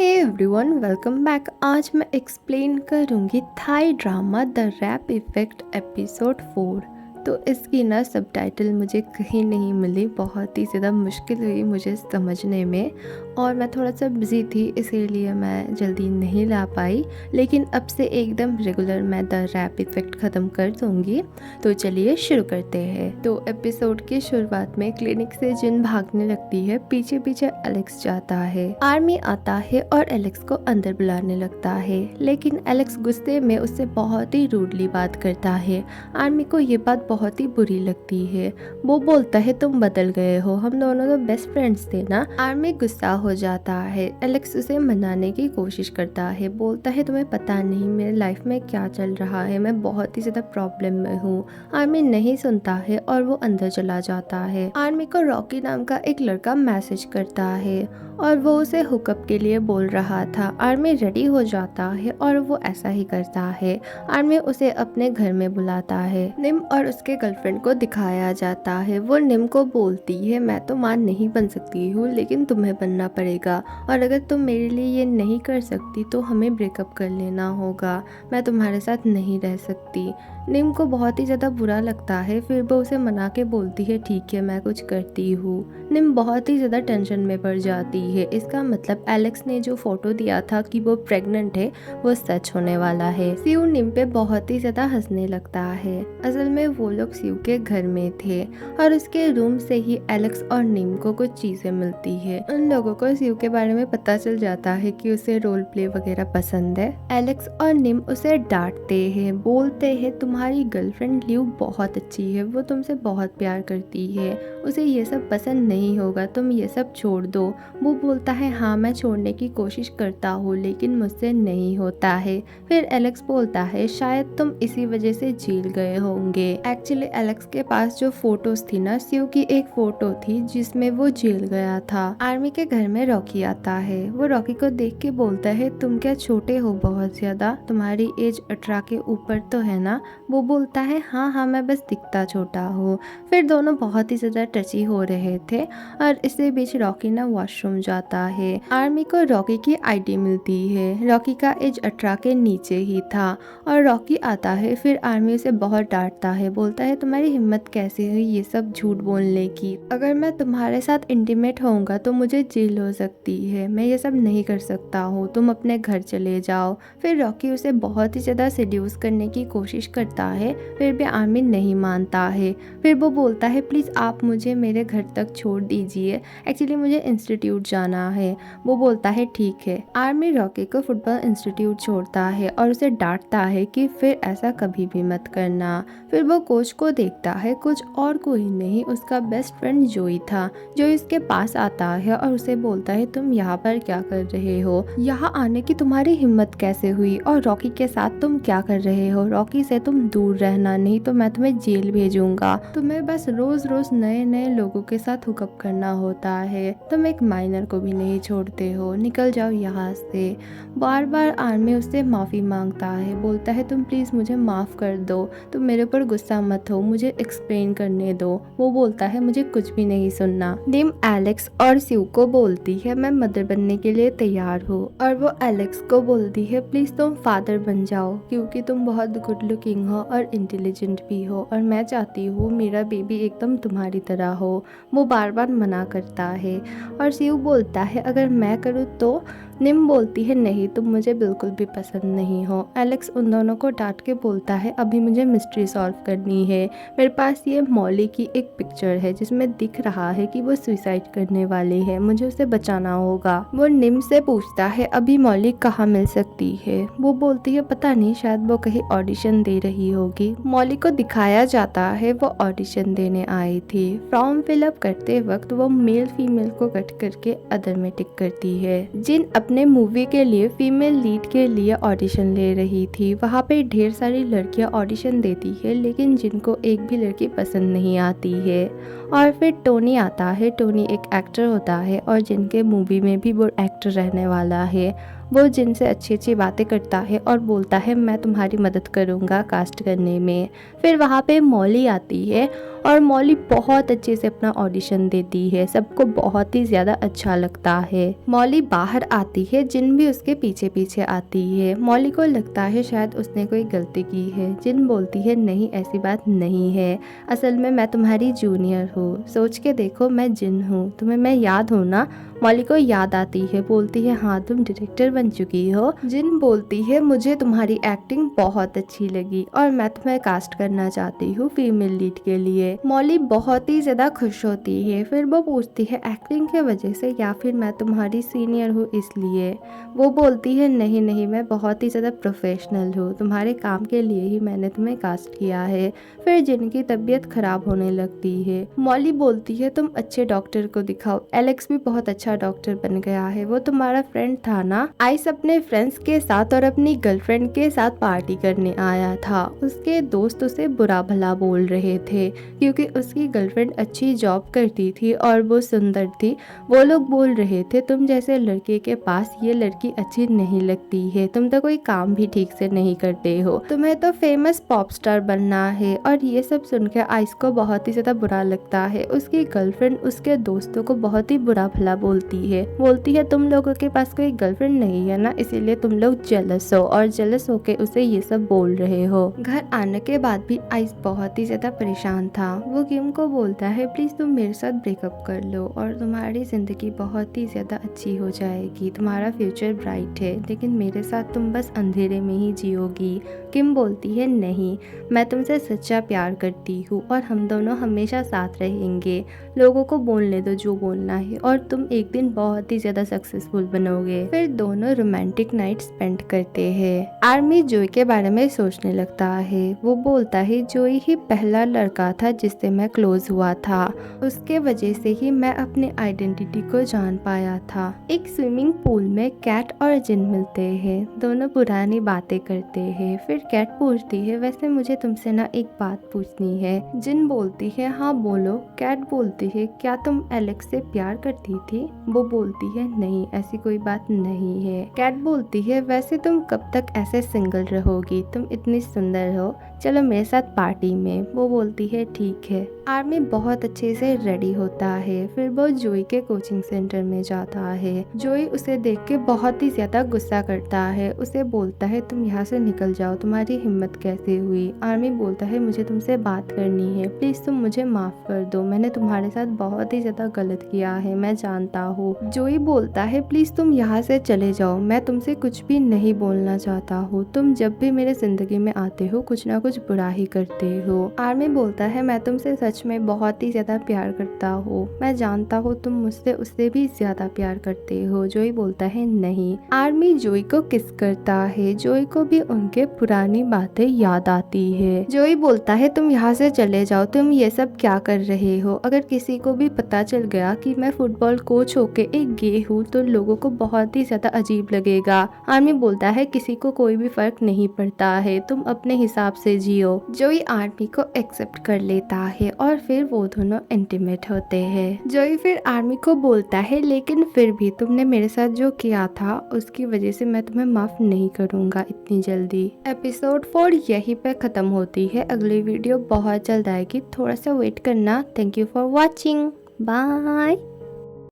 Hey everyone, welcome back. आज मैं explain करूँगी Thai drama the wrap effect episode 4। तो इसकी ना सबटाइटल मुझे कहीं नहीं मिली, बहुत ही ज़्यादा मुश्किल हुई मुझे समझने में और मैं थोड़ा सा बिज़ी थी, इसीलिए मैं जल्दी नहीं ला पाई। लेकिन अब से एकदम रेगुलर मैं द रैप इफ़ेक्ट ख़त्म कर दूँगी। तो चलिए शुरू करते हैं। तो एपिसोड की शुरुआत में क्लिनिक से जिन भागने लगती है, पीछे पीछे एलेक्स जाता है। आर्मी आता है और एलेक्स को अंदर बुलाने लगता है, लेकिन एलेक्स गुस्से में उससे बहुत ही रूडली बात करता है। आर्मी को ये बात बहुत ही बुरी लगती है। वो बोलता है तुम बदल गए हो, हम दोनों तो बेस्ट फ्रेंड्स थे ना। आर्मी गुस्सा हो जाता है। एलेक्स उसे मनाने की कोशिश करता है, बोलता है तुम्हें पता नहीं मेरे लाइफ में क्या चल रहा है, मैं बहुत ही ज़्यादा प्रॉब्लम में हूँ। आर्मी नहीं सुनता है और वो अंदर चला जाता है। आर्मी को रॉकी नाम का एक लड़का मैसेज करता है और वो उसे हुकअप के लिए बोल रहा था। आर्मी रेडी हो जाता है और वो ऐसा ही करता है। आर्मी उसे अपने घर में बुलाता है। निम और उसके गर्लफ्रेंड को दिखाया जाता है। वो निम को बोलती है मैं तो मां नहीं बन सकती हूँ, लेकिन तुम्हें बनना पड़ेगा और अगर तुम मेरे लिए ये नहीं कर सकती तो हमें ब्रेकअप कर लेना होगा, मैं तुम्हारे साथ नहीं रह सकती। निम को बहुत ही ज़्यादा बुरा लगता है, फिर वो उसे मना के बोलती है ठीक है मैं कुछ करती हूँ। निम बहुत ही ज़्यादा टेंशन में पड़ जाती है। इसका मतलब एलेक्स ने जो फोटो दिया था कि वो प्रेग्नेंट है वो सच होने वाला है। सीयू निम पे बहुत ही ज़्यादा हंसने लगता है। असल में वो लोग सीयू के घर में थे और उसके रूम से ही एलेक्स और निम को कुछ चीज़ें मिलती है। उन लोगों को सीयू के बारे में पता चल जाता है कि उसे रोल प्ले वगैरह पसंद है। एलेक्स और निम उसे डांटते हैं, बोलते हैं तुम्हारी गर्लफ्रेंड लियू बहुत अच्छी है, वो तुमसे बहुत प्यार करती है, उसे ये सब पसंद नहीं होगा, तुम ये सब छोड़ दो। वो बोलता है हाँ मैं छोड़ने की कोशिश करता हूँ लेकिन मुझसे नहीं होता है। फिर एलेक्स बोलता है शायद तुम इसी वजह से जेल गए होंगे। एक्चुअली एलेक्स के पास जो फोटोज थी ना, सीयू की एक फोटो थी जिसमें वो जेल गया था। आर्मी के घर में रॉकी आता है। वो रॉकी को देख के बोलता है तुम क्या छोटे हो बहुत ज्यादा, तुम्हारी एज 18 के ऊपर तो है ना। वो बोलता है हाँ हाँ मैं बस दिखता छोटा हूँ। फिर दोनों बहुत ही ज्यादा टची हो रहे थे और इसी बीच रॉकी ना वॉशरूम जाता है। आर्मी को रॉकी की आईडी मिलती है। रॉकी का एज 18 के नीचे ही था और रॉकी आता है। फिर आर्मी उसे बहुत डांटता है, बोलता है तुम्हारी हिम्मत कैसे हुई ये सब झूठ बोलने की, अगर मैं तुम्हारे साथ इंटीमेट होऊंगा तो मुझे जेल हो सकती है, मैं ये सब नहीं कर सकता हूँ, तुम अपने घर चले जाओ। फिर रॉकी उसे बहुत ही ज़्यादा सेड्यूस करने की कोशिश करता है, फिर भी आर्मी नहीं मानता है। फिर वो बोलता है प्लीज़ आप मुझे मेरे घर तक छोड़ दीजिए, एक्चुअली मुझे इंस्टीट्यूट जाना है। वो बोलता है ठीक है। आर्मी रॉकी को फुटबॉल इंस्टीट्यूट छोड़ता है और उसे डांटता है कि फिर ऐसा कभी भी मत करना। फिर वो कोच को देखता है, कुछ और कोई नहीं उसका बेस्ट फ्रेंड जोई था। जोई उसके पास आता है और उसे बोलता है तुम यहाँ पर क्या कर रहे हो, यहाँ आने की तुम्हारी हिम्मत कैसे हुई और रॉकी के साथ तुम क्या कर रहे हो, रॉकी से तुम दूर रहना नहीं तो मैं तुम्हें जेल भेजूंगा, तुम्हें बस रोज रोज नए नए लोगों के साथ हुकअप करना होता है, तुम एक माइनर को भी नहीं छोड़ते हो, निकल जाओ यहाँ से। बार बार आर्मी उससे माफ़ी मांगता है, बोलता है तुम प्लीज़ मुझे माफ़ कर दो, तुम मेरे ऊपर गुस्सा मत हो, मुझे एक्सप्लेन करने दो। वो बोलता है मुझे कुछ भी नहीं सुनना। निम एलेक्स और सीयू को बोलती है मैं मदर बनने के लिए तैयार हूँ और वो एलेक्स को बोलती है प्लीज़ तुम फादर बन जाओ क्योंकि तुम बहुत गुड लुकिंग हो और इंटेलिजेंट भी हो और मैं चाहती हूँ मेरा बेबी एकदम तुम्हारी तरह हो। वो बार बार मना करता है और सीयू बोलता है अगर मैं करूँ तो। निम बोलती है नहीं तुम मुझे बिल्कुल भी पसंद नहीं हो। एलेक्स उन दोनों को डांट के बोलता है अभी मुझे मिस्ट्री सॉल्व करनी है, मेरे पास ये मॉली की एक पिक्चर है जिसमें दिख रहा है कि वो सुसाइड करने वाली है, मुझे उसे बचाना होगा। वो निम से पूछता है अभी मॉली कहाँ मिल सकती है। वो बोलती है पता नहीं, शायद वो कहीं ऑडिशन दे रही होगी। मॉली को दिखाया जाता है वो ऑडिशन देने आई थी। फॉर्म फिलअप करते वक्त वो मेल फीमेल को कट करके अदर में टिक करती है। जिन अपने मूवी के लिए फीमेल लीड के लिए ऑडिशन ले रही थी, वहाँ पे ढेर सारी लड़कियाँ ऑडिशन देती है लेकिन जिनको एक भी लड़की पसंद नहीं आती है। और फिर टोनी आता है। टोनी एक एक्टर होता है और जिनके मूवी में भी वो एक्टर रहने वाला है। वो जिन से अच्छी अच्छी बातें करता है और बोलता है मैं तुम्हारी मदद करूँगा कास्ट करने में। फिर वहाँ पे मॉली आती है और मॉली बहुत अच्छे से अपना ऑडिशन देती है, सबको बहुत ही ज़्यादा अच्छा लगता है। मॉली बाहर आती है, जिन भी उसके पीछे पीछे आती है। मॉली को लगता है शायद उसने कोई गलती की है। जिन बोलती है नहीं ऐसी बात नहीं है, असल में मैं तुम्हारी जूनियर हूँ, सोच के देखो मैं जिन हूँ, तुम्हें मैं याद हूँ ना। मॉली को याद आती है, बोलती है हाँ तुम डायरेक्टर बन चुकी हो। जिन बोलती है मुझे तुम्हारी एक्टिंग बहुत अच्छी लगी और मैं तुम्हें कास्ट करना चाहती हूँ फीमेल लीड के लिए। मॉली बहुत ही ज्यादा खुश होती है। फिर वो पूछती है एक्टिंग की वजह से या फिर मैं तुम्हारी सीनियर हूँ इसलिए। वो बोलती है नहीं नहीं, मैं बहुत ही ज्यादा प्रोफेशनल हूँ, तुम्हारे काम के लिए ही मैंने तुम्हें कास्ट किया है। फिर जिनकी तबीयत खराब होने लगती है। मॉली बोलती है तुम अच्छे डॉक्टर को दिखाओ, एलेक्स भी बहुत अच्छा डॉक्टर बन गया है, वो तुम्हारा फ्रेंड था ना। आइस अपने फ्रेंड्स के साथ और अपनी गर्लफ्रेंड के साथ पार्टी करने आया था। उसके दोस्त उसे बुरा भला बोल रहे थे क्योंकि उसकी गर्लफ्रेंड अच्छी जॉब करती थी और वो सुंदर थी। वो लोग बोल रहे थे तुम जैसे लड़के के पास ये लड़की अच्छी नहीं लगती है, तुम तो कोई काम भी ठीक से नहीं करते हो, तुम्हें तो फेमस पॉप स्टार बनना है। और ये सब सुनकर आइस को बहुत ही ज्यादा बुरा लगता है। उसकी गर्लफ्रेंड उसके दोस्तों को बहुत ही बुरा भला बोलती है तुम लोगों के पास कोई गर्लफ्रेंड नहीं है ना, इसीलिए तुम लोग जेलस हो और जेलस होके उसे ये सब बोल रहे हो। घर आने के बाद भी आइस बहुत ही ज्यादा परेशान था। वो किम को बोलता है प्लीज तुम मेरे साथ ब्रेकअप कर लो और तुम्हारी जिंदगी बहुत ही ज्यादा अच्छी हो जाएगी, तुम्हारा फ्यूचर ब्राइट है, लेकिन मेरे साथ तुम बस अंधेरे में ही जियोगी। किम बोलती है नहीं, मैं तुमसे सच्चा प्यार करती हूँ और हम दोनों हमेशा साथ रहेंगे, लोगों को बोलने दो जो बोलना है और तुम एक दिन बहुत ही ज्यादा सक्सेसफुल बनोगे। फिर दोनों रोमांटिक नाइट स्पेंड करते हैं। आर्मी जोई के बारे में सोचने लगता है। वो बोलता है जोई ही पहला लड़का था जिससे मैं क्लोज हुआ था, उसके वजह से ही मैं अपने आइडेंटिटी को जान पाया था। एक स्विमिंग पूल में कैट और जिन मिलते हैं, दोनों पुरानी बातें करते हैं। फिर कैट पूछती है वैसे मुझे तुमसे ना एक बात पूछनी है। जिन बोलती है हाँ बोलो। कैट बोलती है क्या तुम एलेक्स से प्यार करती थी? वो बोलती है नहीं ऐसी कोई बात नहीं है। कैट बोलती है वैसे तुम कब तक ऐसे सिंगल रहोगी, तुम इतनी सुंदर हो, चलो मेरे साथ पार्टी में। वो बोलती है ठीक है। आर्मी बहुत अच्छे से रेडी होता है। फिर वो जोई के कोचिंग सेंटर में जाता है। जोई उसे देख के बहुत ही ज्यादा गुस्सा करता है, उसे बोलता है तुम यहाँ से निकल जाओ, तुम्हारी हिम्मत कैसे हुई? आर्मी बोलता है मुझे तुमसे बात करनी है, प्लीज तुम मुझे माफ कर दो, मैंने तुम्हारे साथ बहुत ही ज्यादा गलत किया है, मैं जानता हूँ। जोई बोलता है प्लीज तुम यहाँ से चले जाओ, मैं तुमसे कुछ भी नहीं बोलना चाहता हूँ, तुम जब भी मेरे जिंदगी में आते हो कुछ ना कुछ बुरा ही करते हो। आर्मी बोलता है मैं तुमसे सच में बहुत ही ज्यादा प्यार करता हूँ, मैं जानता हूँ तुम मुझसे उससे भी ज्यादा प्यार करते हो। जोई बोलता है नहीं। आर्मी जोई को किस करता है। जोई को भी उनके पुरानी बातें याद आती है। जोई बोलता है तुम यहाँ से चले जाओ, तुम ये सब क्या कर रहे हो? अगर किसी को भी पता चल गया कि मैं फुटबॉल कोच होके एक गे हूँ तो लोगों को बहुत ही ज्यादा अजीब लगेगा। आर्मी बोलता है किसी को कोई भी फर्क नहीं पड़ता है, तुम अपने हिसाब से जियो। जोई आर्मी को एक्सेप्ट कर लेता है और फिर वो दोनों इंटीमेट होते हैं। जोई फिर आर्मी को बोलता है लेकिन फिर भी तुमने मेरे साथ जो किया था उसकी वजह से मैं तुम्हें माफ नहीं करूंगा इतनी जल्दी। एपिसोड 4 यहीं पे खत्म होती है। अगली वीडियो बहुत जल्द आएगी, थोड़ा सा वेट करना। Thank you for watching, bye.